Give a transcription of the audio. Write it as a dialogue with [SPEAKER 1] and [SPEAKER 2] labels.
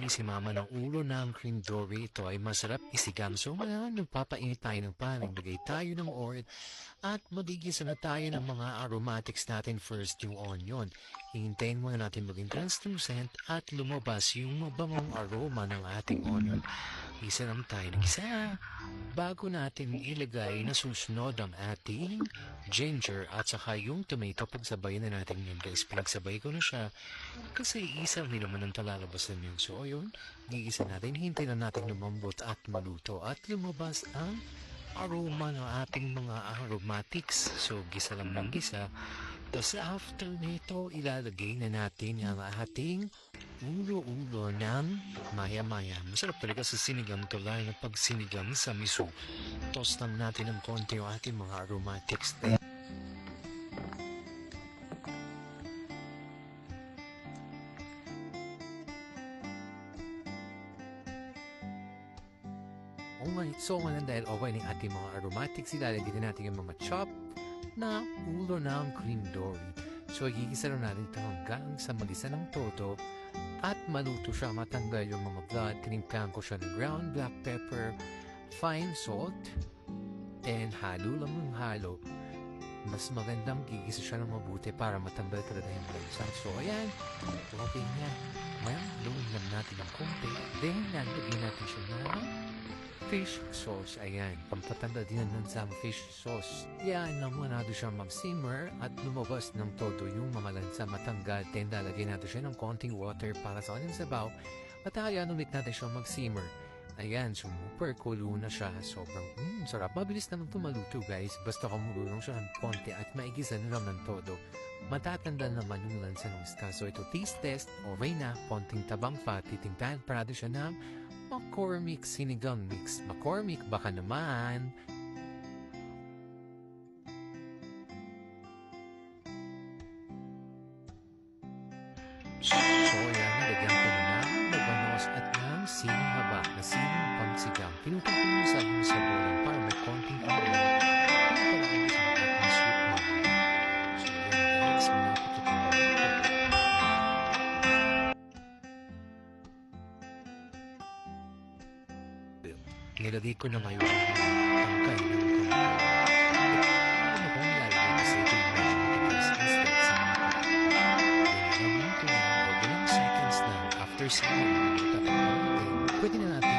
[SPEAKER 1] bumili si mama ng ulo ng cream dory. Ito ay masarap isigang. So ngayon, nagpapainit tayo ng pan, naglagay tayo ng oil, at magigisa na tayo ng mga aromatics natin. First, yung onion. Hihintayin muna natin maging translucent at lumabas yung mabangong aroma ng ating onion. Isa lang tayo ng isa. Bago natin ilagay na susunod ang ating ginger at saka yung tomato, pagsabayin na natin yun guys. Pinagsabay ko na siya kasi isang nilaman ang talalabas na yun. So ayun, giisa natin, hintay na natin lumambot at maluto at lumabas ang aroma ng ating mga aromatics. So gisa lang ng gisa. Tapos after nito, ilalagay na natin ang ating ulo-ulo ng maya-maya. Masarap talaga sa sinigang to, lalo na pag sinigang sa miso. Toast lang natin ng konti yung ating mga aromatics. Okay, so ngayon dahil okay ng ating mga aromatics, ilalagay na natin yung mga chop na ulo ng cream dory. So, igigisa lang natin ito hanggang sa magisa ng todo at maluto siya, matanggal yung mga blood. Tinimplahan ko siya ng ground black pepper, fine salt, and halo lang ng halo. Mas magandang gigisa siya ng mabuti para matanggal talaga yung lansa. So, ayan, okay na. Ngayon, haluin lang natin ng konti. Then, nalagyan natin siya ng fish sauce. Ayan, pampatanda din ng sa fish sauce. Yan lang muna natin siya mag-simmer at lumabas ng todo yung mga lansa, matanggal. Then lalagay natin siya ng konting water para sa kanyang sabaw. At ayan, ulit natin siya mag-simmer. Ayan, super kulo na siya. Sobrang sarap. Mabilis naman ito maluto guys. Basta kumulong siya ng konti at maigisa na lang ng todo. Matatanda naman yung lansa ng ska. So ito, taste test. Okay na, konting tabang fat. Titimplahan parado siya ng McCormick sinigang mix. McCormick, baka naman. So, yan, nalagyan ko na ng labanos at ng siling haba na siling pangsigang. Pinutong ko yung sa bowl para may konting ulo. Para ang isang ating sweet mami. So, yan guys, malapit ito na. Nilagay ko na ngayon ang tangkay ng kangkay. Ano kung nilalagay kasi ito yung medyo matigas instead sa mga nilalaman ko na ilang seconds lang after 7 minutes. Pwede na natin